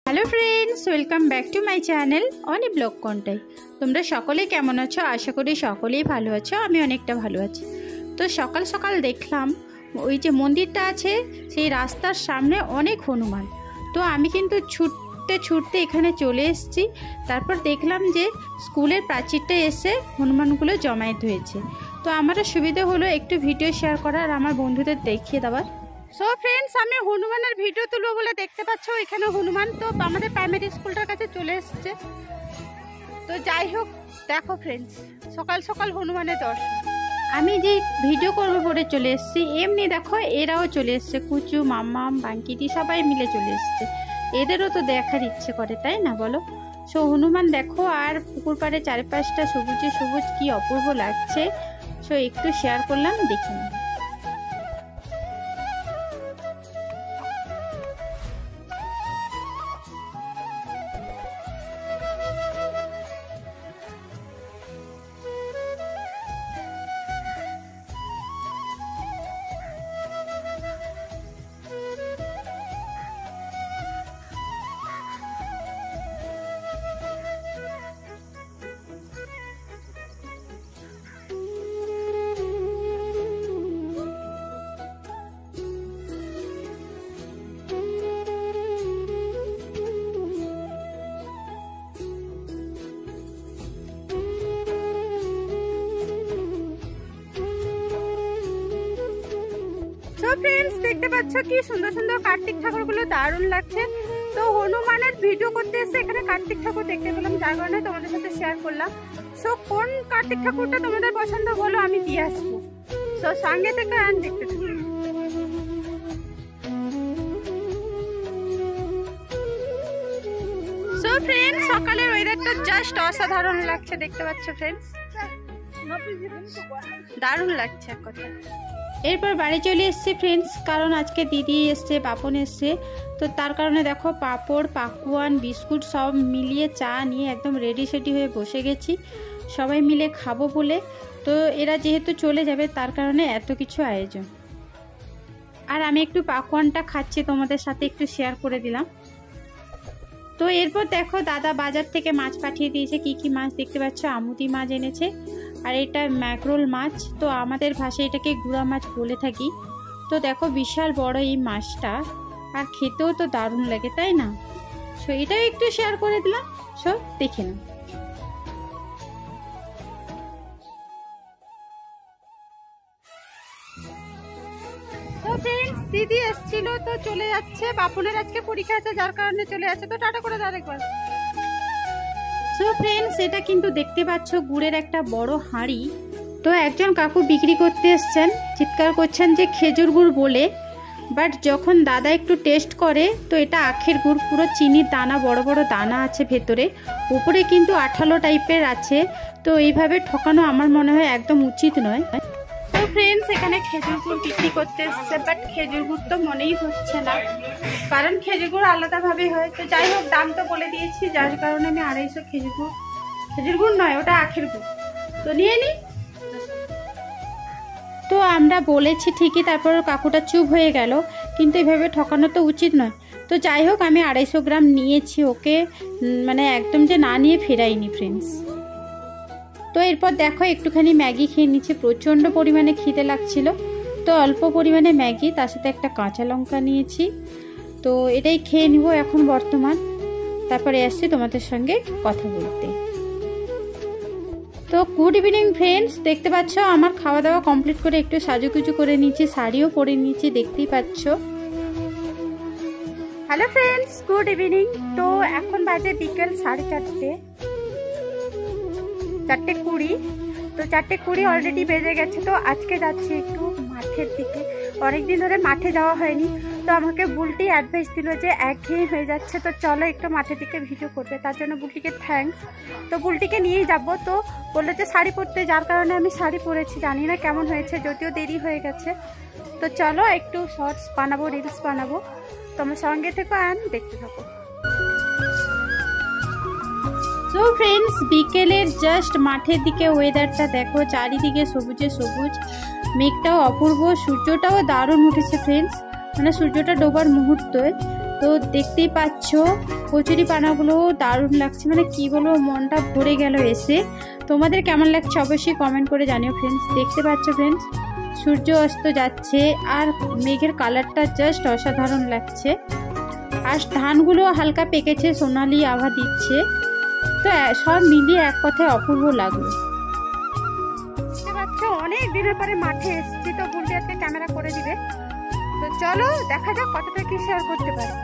Hello friends, welcome back to my channel Oni blog Contai. তোমরা সকলেই কেমন আছো? আশা করি সকলেই ভালো আছো। আমি অনেকটা ভালো আছি। তো সকাল সকাল দেখলাম ওই যে মন্দিরটা আছে সেই রাস্তার সামনে অনেক হনুমান। তো আমি কিন্তু ছুটতে ছুটতে এখানে চলে এসেছি। তারপর দেখলাম যে স্কুলের প্রাচীরটা এসে হনুমানগুলো জমায়েত হয়েছে। তো আমারও সুবিধা হলো একটু ভিডিও শেয়ার করার আর আমার বন্ধুদের দেখিয়ে দেওয়ার। সো ফ্রেন্ডস, আমি হনুমানের ভিডিও তুলবো বলে দেখতে পাচ্ছ এখানে হনুমান তো আমাদের প্রাইমারি স্কুলটার কাছে চলে এসছে। তো যাই হোক, দেখো ফ্রেন্ডস, সকাল সকাল হনুমানের দর্শন। আমি যে ভিডিও করবো বলে চলে এসেছি, এমনি দেখো এরাও চলে এসছে, কুচু, মাম্মাম, বাঙ্কিদি সবাই মিলে চলে এসছে। এদেরও তো দেখার ইচ্ছে করে, তাই না বলো? সো হনুমান দেখো, আর পুকুর পাড়ে চারপাশটা সবুজে সবুজ, কি অপূর্ব লাগছে। সো একটু শেয়ার করলাম, দেখে নিন। ফ্রেন্ডস, দেখতে পাচ্ছ কি সুন্দর সুন্দর কার্তিক ঠাকুরগুলো, দারুণ লাগছে। তো হনুমানের ভিডিও করতে এসে এখানে কার্তিক ঠাকুর দেখতে পেলাম, যার কারণে তোমাদের সাথে শেয়ার করলাম। সো কোন কার্তিক ঠাকুরটা তোমাদের পছন্দ বলো, আমি দিয়ে আসবো। সো সঙ্গে থেকে আন দেখতে থাকো। সো ফ্রেন্ডস, সকালের ওয়েদারটা জাস্ট অসাধারণ লাগছে, দেখতে পাচ্ছ ফ্রেন্ডস, দারুণ লাগছে এক কথা। এরপর বাড়ি চলে এসছে ফ্রেন্ডস, কারণ আজকে দিদি এসছে, পাপন এসছে। তো তার কারণে দেখো পাঁপড়, পাকুয়ান, বিস্কুট সব মিলিয়ে চা নিয়ে একদম রেডি সেডি হয়ে বসে গেছি, সবাই মিলে খাবো বলে। তো এরা যেহেতু চলে যাবে তার কারণে এত কিছু আয়োজন। আর আমি একটু পাকুয়ানটা খাচ্ছি, তোমাদের সাথে একটু শেয়ার করে দিলাম। তো এরপর দেখো দাদা বাজার থেকে মাছ পাঠিয়ে দিয়েছে। কি কি মাছ দেখতে পাচ্ছ? আমুদি মাছ এনেছে, আর এটা ম্যাকরোল মাছ। তো আমাদের ভাষায় এটাকে গুড়া মাছ বলে থাকি। তো দেখো বিশাল বড় এই মাছটা, আর খেতেও তো দারুণ লাগে, তাই না? সো এটাও একটু শেয়ার করে দিলাম। সো দেখে নাও। তো ফ্রেন্ডস, দিদি এসেছিল তো চলে যাচ্ছে। বাপনের আজকে পরীক্ষা আছে, যার কারণে চলে যাচ্ছে। তো টাটা করে দাও একবার। সো ফ্রেন্ডস, এটা কিন্তু দেখতে পাচ্ছ গুড়ের একটা বড় হাঁড়ি। তো একজন কাকু বিক্রি করতে এসছেন, চিৎকার করছেন যে খেজুর গুড় বলে। বাট যখন দাদা একটু টেস্ট করে, তো এটা আখের গুড়, পুরো চিনির দানা, বড় বড় দানা আছে ভেতরে, উপরে কিন্তু আঠালো টাইপের আছে। তো এইভাবে ঠকানো আমার মনে হয় একদম উচিত নয়। তো ফ্রেন্ডস, এখানে খেজুর গুড় বিক্রি করতে এসছে, বাট খেজুর গুড় তো মনেই হচ্ছে না, কারণ খেজুর গুড় আলাদাভাবে হয়। তো যাই হোক, দাম তো বলে দিয়েছি, যার কারণে আমি 250 খেজুর গুড় নয়, ওটা আখের গুড়, তো নিয়ে নিই। তো আমরা বলেছি ঠিকই, তারপর কাকুটা চুপ হয়ে গেল, কিন্তু এভাবে ঠকানো তো উচিত নয়। তো যাই হোক, আমি 250 গ্রাম নিয়েছি, ওকে মানে একদম যে না নিয়ে ফেরাইনি ফ্রেন্ডস। তো এরপর দেখো একটুখানি ম্যাগি খেয়ে নিচ্ছি, প্রচণ্ড পরিমাণে খিদে লাগছিল। তো অল্প পরিমাণে ম্যাগি, তার সাথে একটা কাঁচা লঙ্কা নিয়েছি। তো এটাই খেয়ে নিব এখন বর্তমান, তারপরে আসছি তোমাদের সঙ্গে কথা বলতে। তো গুড ইভিনিং ফ্রেন্ডস, দেখতে পাচ্ছ আমার খাওয়া দাওয়া কমপ্লিট করে একটু সাজুগুজু করে নিয়েছি, শাড়িও পরে নিয়েছি, দেখতেই পাচ্ছ। Hello friends, good evening. তো এখন বাজে বিকেল 4:30, 4:20। তো 4:20 অলরেডি বেজে গেছে। তো আজকে যাচ্ছি একটু মাঠের দিকে, অনেকদিন ধরে মাঠে যাওয়া হয়নি। তো আমাকে বুলটি অ্যাডভাইস দিল যে একঘেয়ে হয়ে যাচ্ছে, তো চলো একটু মাঠের দিকে ভিডিও করবে। তার জন্য বুলটিকে থ্যাঙ্কস। তো বুলটিকে নিয়েই যাব। তো বললো যে শাড়ি পরতে, যার কারণে আমি শাড়ি পরেছি। জানি না কেমন হয়েছে, যদিও দেরি হয়ে গেছে। তো চলো একটু শর্টস বানাবো, রিলস বানাবো। তোমার সঙ্গে থেকো অ্যান্ড দেখতে থাকো। সো ফ্রেন্ডস, বিকেলের জাস্ট মাঠের দিকে ওয়েদারটা দেখো, চারিদিকে সবুজে সবুজ, মেঘটাও অপূর্ব, সূর্যটাও দারুণ উঠেছে ফ্রেন্ডস। মানে সূর্যটা ডোবার মুহূর্তে। তো দেখতেই পাচ্ছ কচুরি পানাগুলো দারুণ লাগছে, মানে কি বলবো, মনটা ভরে গেল এসে। তোমাদের কেমন লাগছে অবশ্যই কমেন্ট করে জানিও ফ্রেন্ডস। দেখতে পাচ্ছ ফ্রেন্ডস সূর্য অস্ত যাচ্ছে আর মেঘের কালারটা জাস্ট অসাধারণ লাগছে। আর ধানগুলো হালকা পেকেছে, সোনালি আভা দিচ্ছে। তো সব মিলিয়ে এক কথায় অপূর্ব লাগলো। দেখতে পাচ্ছ অনেক দিনের পরে মাঠে এসেছি, তো বুলটি আজকে ক্যামেরা করে দিবে। তো চলো দেখা যাক কতটা কি শেয়ার করতে পারি।